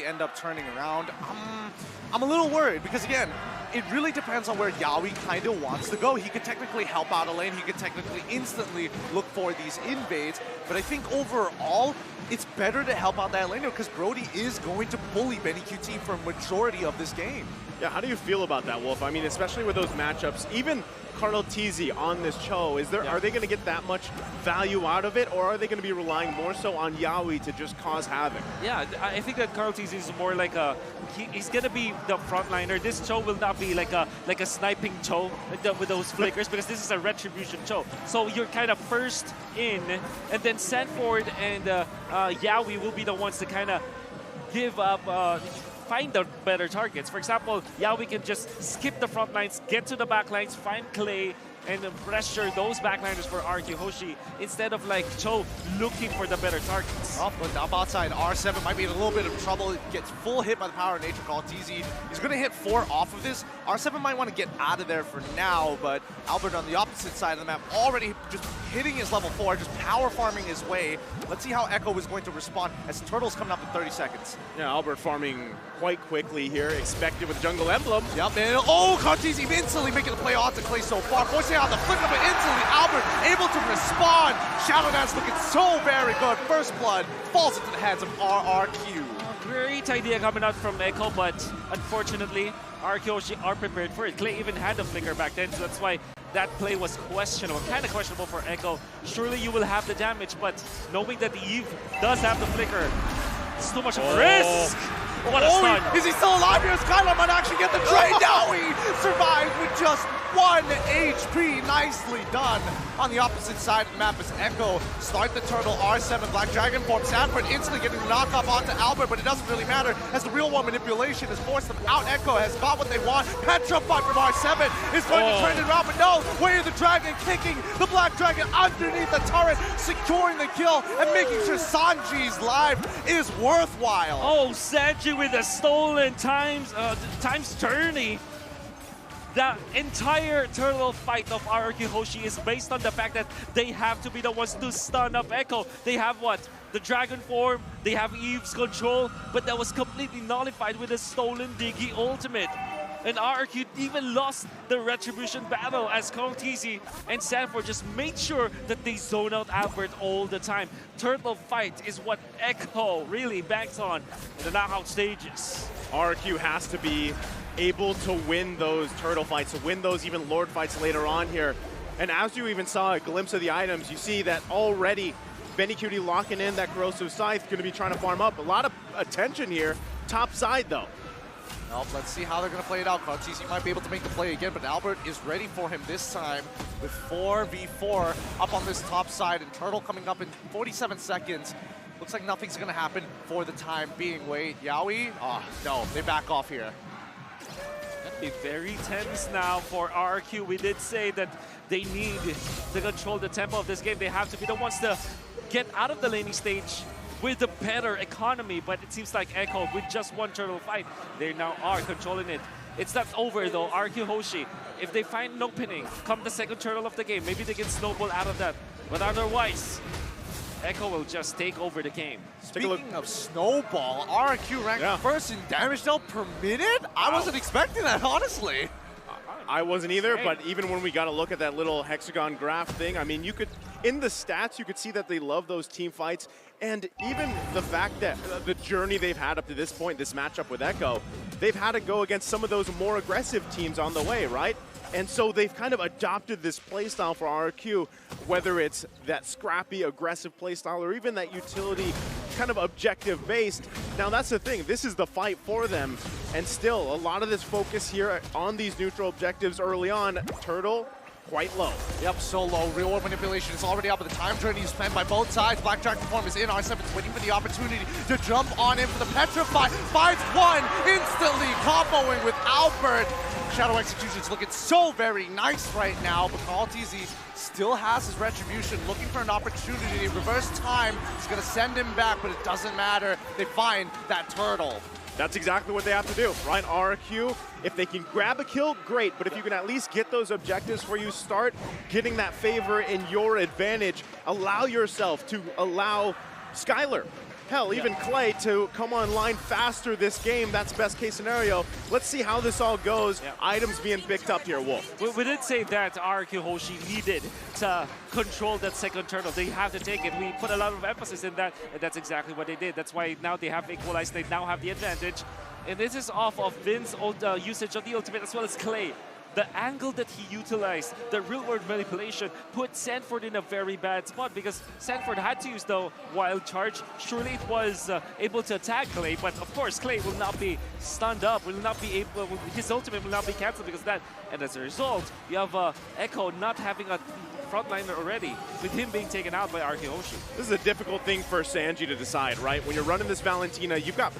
end up turning around. I'm a little worried because, again, it really depends on where Yawi kind of wants to go. He could technically help out a lane. He could technically instantly look for these invades. But I think overall, it's better to help out that lane because Brody is going to bully Benny QT for a majority of this game. Yeah, how do you feel about that, Wolf? I mean, especially with those matchups, even Carlo Tizzi on this Cho, are they going to get that much value out of it, or are they going to be relying more so on Yawi to just cause havoc? Yeah, I think that Carlo Tizzi is more like he's going to be the frontliner. This Cho will not be like a sniping Cho with those flickers, because this is a retribution Cho. So you're kind of first in, and then Sanford and Yawi will be the ones to kind of give up, find the better targets. For example, Yawi can just skip the front lines, get to the back lines, find Clay, and pressure those backliners for RRQ HOSHI instead of like Cho looking for the better targets. Oh, but up outside, R7 might be in a little bit of trouble. It gets full hit by the power of nature called TZ. He's going to hit 4 off of this. R7 might want to get out of there for now, but Albert on the opposite side of the map already just hitting his level 4, just power farming his way. Let's see how Echo is going to respond as Turtle's coming up in 30 seconds. Yeah, Albert farming quite quickly here, expected with Jungle Emblem. Yep, and oh, Cortez instantly making the play onto Clay so far, forcing out the flicker, but instantly Albert able to respond. Shadow Dance looking so very good. First blood falls into the hands of RRQ. Great idea coming out from Echo, but unfortunately, RRQ HOSHI are prepared for it. Clay even had the flicker back then, so that's why that play was questionable, kind of questionable for Echo. Surely you will have the damage, but knowing that Eve does have the flicker, it's too much of a risk. What a stun. Is he still alive here? Skylar might actually get the trade. Now he survives with just 1 HP. Nicely done. On the opposite side of the map is Echo. Start the turtle, R7, Black Dragon form. Sanford instantly getting the knockoff onto Albert, but it doesn't really matter as the real one manipulation has forced them out. Echo has got what they want. Petrified from R7 is going to turn it around, but no. Way of the Dragon kicking the Black Dragon underneath the turret, securing the kill and making sure Sanji's life is worthwhile. Oh, Sanji with a stolen times journey. The entire turtle fight of RRQ HOSHI is based on the fact that they have to be the ones to stun up Echo. They have what? The Dragon form, they have Eve's control, but that was completely nullified with a stolen Diggy ultimate. And RRQ even lost the Retribution battle as Cortez and Sanford just made sure that they zone out Albert all the time. Turtle fight is what Echo really banks on in the knockout stages. RRQ has to be able to win those turtle fights, to win those even Lord fights later on here. And as you even saw a glimpse of the items, you see that already Benny QT locking in that Corrosive Scythe, going to be trying to farm up. A lot of attention here, top side though. Well, let's see how they're going to play it out. Cortez might be able to make the play again, but Albert is ready for him this time with 4v4 up on this top side, and Turtle coming up in 47 seconds. Looks like nothing's going to happen for the time being. Wait, Yawi? Oh, no, they back off here. Be very tense now for RRQ. We did say that they need to control the tempo of this game. They have to be the ones to get out of the laning stage with a better economy, but it seems like Echo, with just one turtle fight, they now are controlling it. It's not over though. RRQ HOSHI, if they find an opening, come the second turtle of the game, maybe they can snowball out of that. But otherwise, Echo will just take over the game. Speaking of snowball, RRQ ranked first in damage dealt per minute? I wasn't expecting that, honestly. I wasn't either, but even when we got to look at that little hexagon graph thing, I mean, you could, in the stats, you could see that they love those team fights. And even the fact that the journey they've had up to this point, this matchup with Echo, they've had to go against some of those more aggressive teams on the way, right? And so they've kind of adopted this playstyle for RRQ, whether it's that scrappy, aggressive playstyle or even that utility kind of objective-based. Now that's the thing, this is the fight for them. And still, a lot of this focus here on these neutral objectives early on. Turtle, quite low. Yep, so low. Real world manipulation is already up, but the time journey is spent by both sides. Black Dragon form is in. R7's waiting for the opportunity to jump on in for the Petrify. Finds one, instantly comboing with Albert. Shadow Execution's looking so very nice right now, but Cortez still has his Retribution, looking for an opportunity. Reverse time is going to send him back, but it doesn't matter. They find that turtle. That's exactly what they have to do, right? RRQ, if they can grab a kill, great. But if you can at least get those objectives where you start getting that favor in your advantage, allow yourself to allow Skylar hell, even Clay to come online faster this game. That's best case scenario. Let's see how this all goes. Yeah. Items being picked up here, Wolf. We did say that RRQ HOSHI needed to control that second turtle. They have to take it. We put a lot of emphasis in that, and that's exactly what they did. That's why now they have equalized. They now have the advantage. And this is off of Vin's old usage of the ultimate as well as Clay. The angle that he utilized, the real-world manipulation, put Sanford in a very bad spot because Sanford had to use the wild charge. Surely it was able to attack Clay, but of course Clay will not be stunned up, will not be able, his ultimate will not be cancelled because of that. And as a result, you have Echo not having a frontliner already, with him being taken out by RRQ HOSHI. This is a difficult thing for Sanji to decide, right? When you're running this Valentina, you've got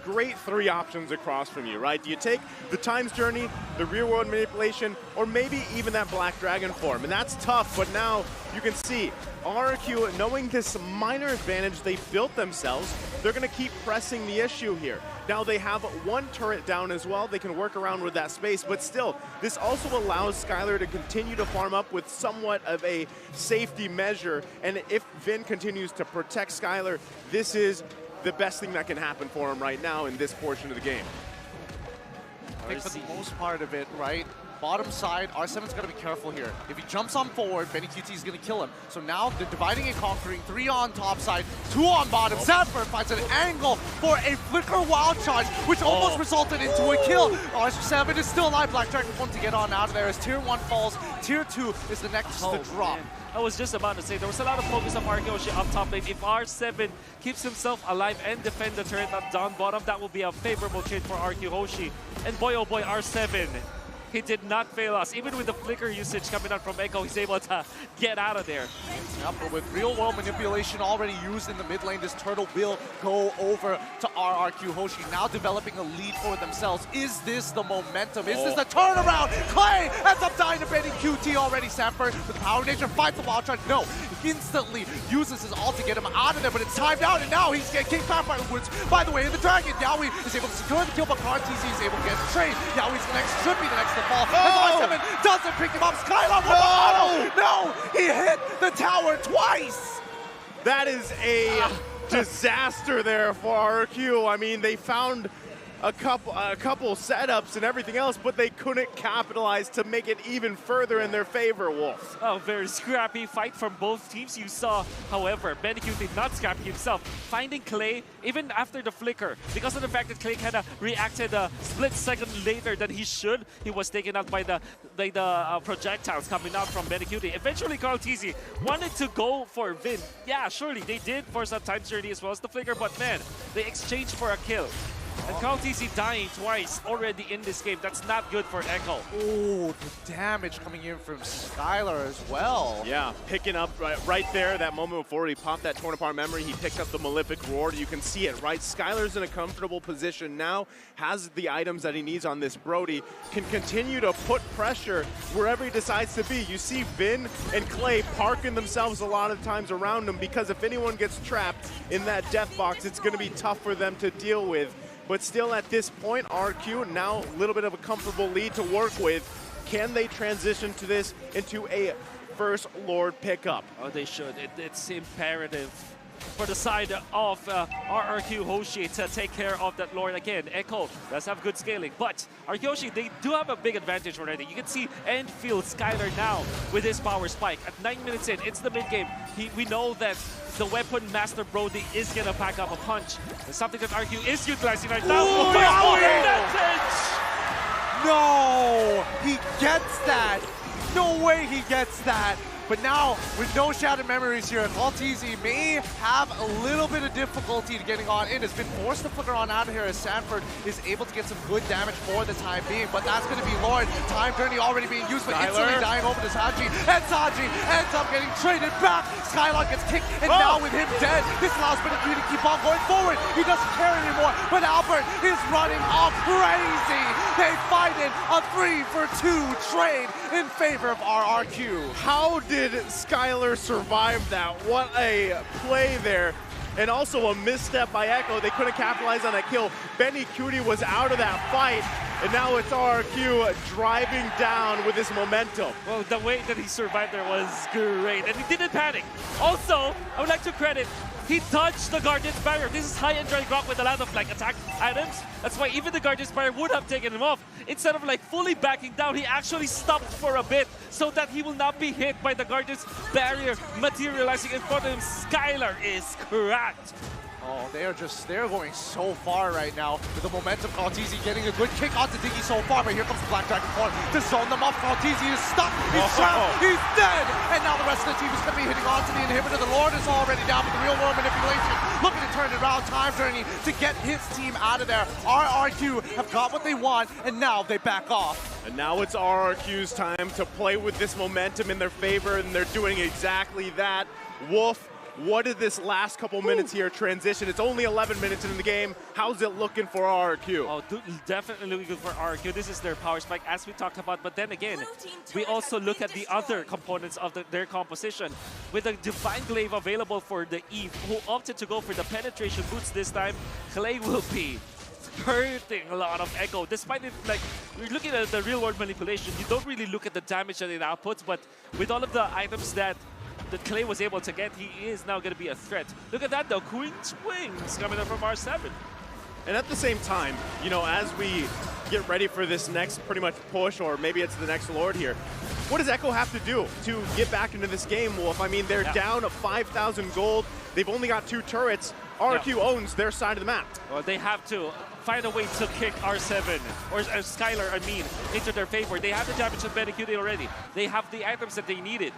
great 3 options across from you, right? Do you take the Time's Journey, the real-world manipulation, or maybe even that Black Dragon form? And that's tough, but now you can see RRQ, knowing this minor advantage they built themselves, they're going to keep pressing the issue here. Now they have 1 turret down as well. They can work around with that space, but still, this also allows Skylar to continue to farm up with somewhat of a safety measure. And if Vin continues to protect Skylar, this is the best thing that can happen for him right now in this portion of the game. I think for the most part of it, right? Bottom side, R7's got to be careful here. If he jumps on forward, Benny QT is going to kill him. So now they're dividing and conquering. 3 on top side, 2 on bottom. Sanford finds an angle for a flicker wild charge, which almost resulted into a kill. R7 is still alive. Black Dragon wants to get on out of there as Tier 1 falls. Tier 2 is the next to drop. Man. I was just about to say, there was a lot of focus on RRQ HOSHI up top lane. If R7 keeps himself alive and defend the turret down bottom, that will be a favorable trade for RRQ HOSHI. And boy, oh boy, R7. He did not fail us. Even with the flicker usage coming out from Echo, he's able to get out of there. Yeah, but with real-world manipulation already used in the mid lane, this turtle will go over to RRQ HOSHI, now developing a lead for themselves. Is this the momentum? Is this the turnaround? Clay ends up dying to Benny QT already. Sanford with Power Nature fights the wild charge. No, instantly uses his ult to get him out of there, but it's timed out, and now he's getting kicked back by the woods. By the way, the Dragon, Yaoi is able to secure the kill, but TZ is able to get the trade. Yaoi's next, should be the next to fall. And R7 doesn't pick him up. Skylar with the auto. No, he hit the tower twice. That is a disaster there for RRQ. I mean, they found a couple setups and everything else, but they couldn't capitalize to make it even further in their favor, Wolf. Oh, very scrappy fight from both teams. You saw, however, Benny did not scrap himself, finding Clay even after the flicker. Because of the fact that Clay kind of reacted a split second later than he should, he was taken out by the projectiles coming out from Benny. Eventually, TZ wanted to go for Vin. Yeah, surely they did for some Time's Journey as well as the flicker, but man, they exchanged for a kill. And TZ dying twice already in this game. That's not good for Echo. Oh, the damage coming in from Skylar as well. Yeah, picking up right there, that moment before he popped that torn apart memory, he picked up the Malefic Roar. You can see it, right? Skylar's in a comfortable position now, has the items that he needs on this Brody, can continue to put pressure wherever he decides to be. You see Vin and Clay parking themselves a lot of times around him because if anyone gets trapped in that death box, it's going to be tough for them to deal with. But still at this point, RQ now a little bit of a comfortable lead to work with. Can they transition to this into a first Lord pickup? Oh, they should. It's imperative for the side of RRQ HOSHI to take care of that Lord again. Echo does have good scaling, but RRQ HOSHI, they do have a big advantage already. You can see and feel Skylar now with his power spike. At 9 minutes in, it's the mid game. We know that the weapon master Brody is gonna pack up a punch. It's something that RQ is utilizing right now. Ooh, no, he gets that. No way he gets that. But now, with no Shattered Memories here, TZ may have a little bit of difficulty getting on in. Has been forced to flicker on out of here as Sanford is able to get some good damage for the time being. But that's going to be Lord. Time Journey already being used, but instantly dying over to Saji. And Saji ends up getting traded back. Skylar gets kicked, and now with him dead, this allows Benny to keep on going forward. He doesn't care anymore, but Albert is running off crazy. They find it a 3-for-2 trade in favor of RRQ. How did Skylar survive that? What a play there. And also a misstep by Echo. They couldn't capitalize on that kill. Benny Cutie was out of that fight. And now it's RRQ driving down with his momentum. Well, the way that he survived there was great. And he didn't panic. Also, I would like to credit He dodged the Guardian's Barrier. This is high-end dry Grok with a lot of like attack items. That's why even the Guardian's Barrier would have taken him off. Instead of like fully backing down, he actually stopped for a bit so that he will not be hit by the Guardian's Barrier materializing in front of him. Skylar is cracked. Oh, they're going so far right now with the momentum. Kaltizi getting a good kick onto Diggy so far, but here comes the Black Dragon form to zone them off. Kaltizi is stuck, he's trapped, he's dead, and now the rest of the team is going to be hitting onto the inhibitor. The Lord is already down with the real world manipulation, looking to turn it around. Time Journey to get his team out of there. RRQ have got what they want, and now they back off. And now it's RRQ's time to play with this momentum in their favor, and they're doing exactly that. Wolf, what did this last couple minutes here transition? It's only 11 minutes into the game. How's it looking for RRQ? Oh, definitely looking good for RRQ. This is their power spike, as we talked about. But then again, we also look at the other components of their composition. With the Divine Glaive available for the Eve, who opted to go for the penetration boots this time, Clay will be hurting a lot of Echo. Despite it, like, we're looking at the real-world manipulation, you don't really look at the damage that it outputs, but with all of the items that Clay was able to get, he is now going to be a threat. Look at that though, Queen Swings coming up from R7. And at the same time, you know, as we get ready for this next pretty much push, or maybe it's the next Lord here, what does Echo have to do to get back into this game, Wolf? I mean, they're down to 5,000 gold. They've only got 2 turrets. RRQ owns their side of the map. Well, they have to find a way to kick R7, or Skylar, I mean, into their favor. They have the damage of Benecutie already. They have the items that they needed.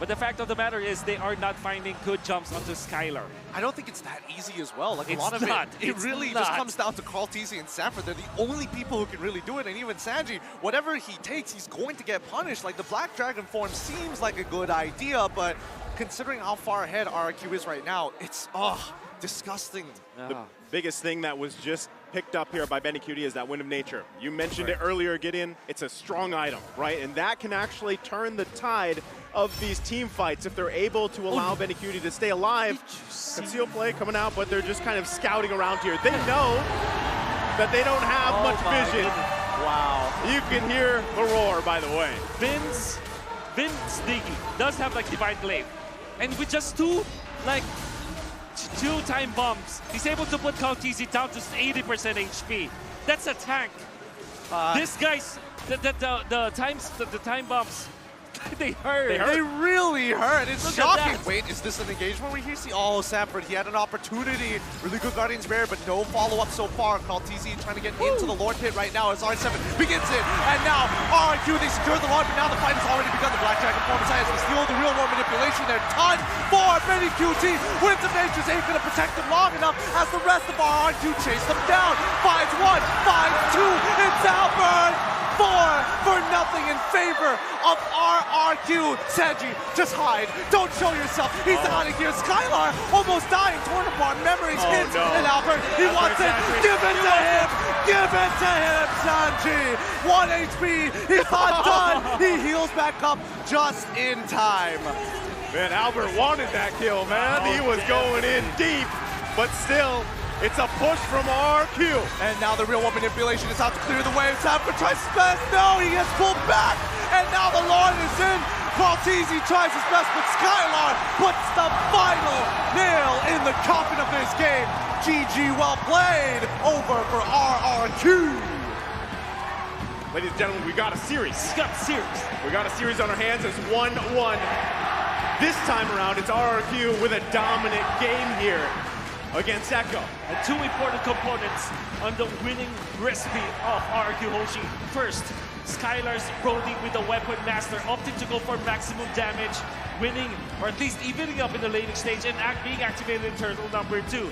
But the fact of the matter is they are not finding good jumps onto Skylar. I don't think it's that easy as well. Like, It's a lot of not. it It's really not. just comes down to Kaltizi and Sanford. They're the only people who can really do it. And even Sanji, whatever he takes, he's going to get punished. Like, the Black Dragon form seems like a good idea, but considering how far ahead RRQ is right now, it's, disgusting. The biggest thing that was just picked up here by Benecutie is that Wind of Nature. You mentioned it earlier, Gideon. It's a strong item, right? And that can actually turn the tide of these team fights if they're able to allow Benecutie to stay alive. Conceal play coming out, but they're just kind of scouting around here. They know that they don't have much vision. Wow. You can hear the roar, by the way. Vince Diggy does have like Divine Glaive. And with just two time bombs, he's able to put Kaltizi down to 80% HP. That's a tank. This guy's the time bombs. They hurt. They really hurt. It's Look at shocking. that. Wait, is this an engagement where you see? Oh, Sanford, he had an opportunity. Really good Guardian's Barrier, but no follow-up so far. Kaltizi trying to get into the Lord pit right now as R7 begins it. And now RRQ, they secure the Lord, but now the fight has already begun. The Black Dragon form has to steal the real world manipulation there. Ton for Benecutie. Winds of Nature's ain't going to protect them long enough as the rest of RRQ chase them down. 5-1, 5-2, it's Albert. 4 for nothing in favor of RRQ. Sanji, just hide. Don't show yourself. He's out of here. Skylar almost dying, torn apart. Memories hit. No. And Albert, he wants it. Give it to him. Give it to him, Sanji. 1 HP. He's not done. He heals back up just in time. Man, Albert wanted that kill, man. He was going in deep, but still, it's a push from RRQ. And now the real world manipulation is out to clear the way. Sanford tries his best. No, he gets pulled back. And now the Lord is in. Kaltizi tries his best, but Skylar puts the final nail in the coffin of this game. GG, well played. Over for RRQ. Ladies and gentlemen, we got a series. We got a series. We got a series on our hands. It's 1-1. This time around, it's RRQ with a dominant game here against Echo. And 2 important components on the winning recipe of RRQ HOSHI. First, Skylar's Brody with the Weapon Master opting to go for maximum damage, winning or at least evening up in the laning stage and being activated in turtle number 2.